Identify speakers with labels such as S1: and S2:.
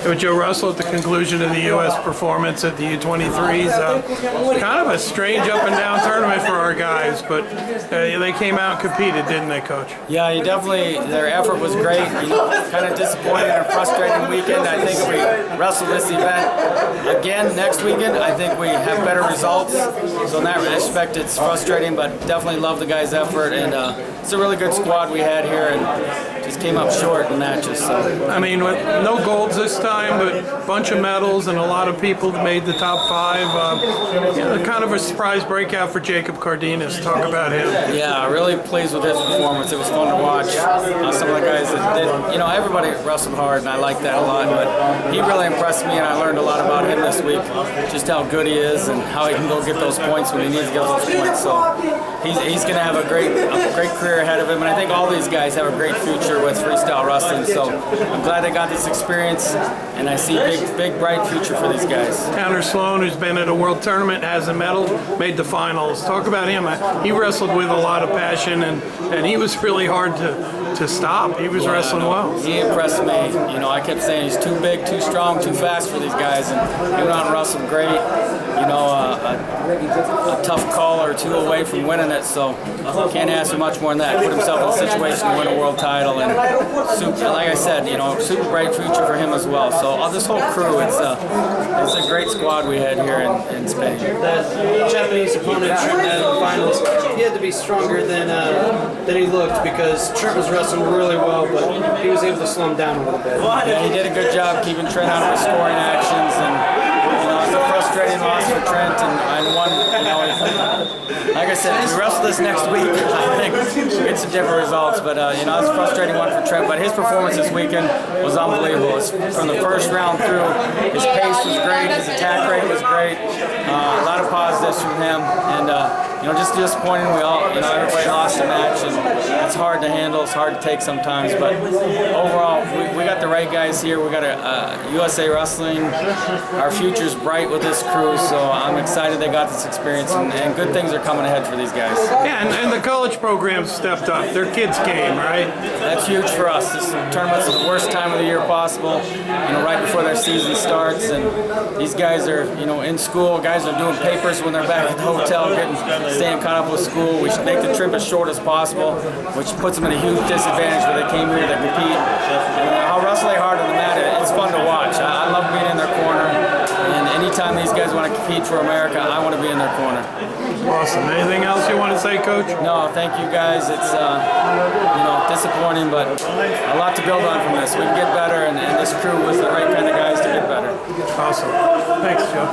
S1: With Joe Russell at the conclusion of the U.S. performance at the U23s. Kind of a strange up and down tournament for our guys, but they came out and competed, didn't they, Coach?
S2: Yeah, you definitely, their effort was great. Kind of disappointing and a frustrating weekend. I think if we wrestle this event again next weekend, I think we have better results. So in that respect, it's frustrating, but definitely love the guys' effort. And it's a really good squad we had here, and just came up short in matches. So.
S1: I mean, with no golds this time, but a bunch of medals and a lot of people that made the top 5. Kind of a surprise breakout for Jacob Cardenas. Talk about him.
S2: Yeah, really pleased with his performance. It was fun to watch. Some of the guys that did, everybody wrestled hard, and I like that a lot. But he really impressed me, and I learned a lot about him this week. Just how good he is and how he can go get those points when he needs to get those points. So he's going to have a great career ahead of him, and I think all these guys have a great future with freestyle wrestling. So I'm glad they got this experience, and I see big bright future for these guys.
S1: Tanner Sloan, who's been at a world tournament, has a medal, made the finals. Talk about him. He wrestled with a lot of passion, and he was really hard to stop. He was wrestling well.
S2: He impressed me. I kept saying he's too big, too strong, too fast for these guys, and he went out and wrestled great. A tough call or two away from winning it, so can't ask for much more than that. Put himself in a situation to win a world title, and like I said, super bright future for him as well. So this whole crew, it's a great squad we had here in Spain.
S3: That Japanese opponent, Trent, in the finals, he had to be stronger than he looked, because Trent was wrestling really well, but he was able to slow him down a little bit.
S2: Yeah, he did a good job keeping Trent out of the scoring actions, and it's a frustrating loss for Trent, and one, like I said, if we wrestle this next week, I think we'll get some different results, but it's a frustrating one for Trent, but his performance this weekend was unbelievable. From the first round through, his pace was great, his attack rate was great, a lot of positives from him, and just disappointing. Everybody lost a match, and it's hard to handle, it's hard to take sometimes, but overall, we got the right guys here. We got a USA Wrestling. Our future's bright with this crew, so I'm excited they got this experience, and good things are coming ahead for these guys.
S1: Yeah, and the college program stepped up. Their kids came, right?
S2: That's huge for us. This tournament's the worst time of the year possible, right before their season starts, and these guys are, in school. Guys are doing papers when they're back at the hotel, staying caught up with school. We should make the trip as short as possible, which puts them at a huge disadvantage where they came here to compete. How wrestle they hard on the mat, it's fun to watch. I love being in their corner, and anytime these guys want to compete for America, I want to be in their corner.
S1: Awesome. Anything else you want to say, Coach?
S2: No, thank you guys. It's disappointing, but a lot to build on from this. We can get better, and this crew was the right kind of guys to get better.
S1: Awesome. Thanks, Joe.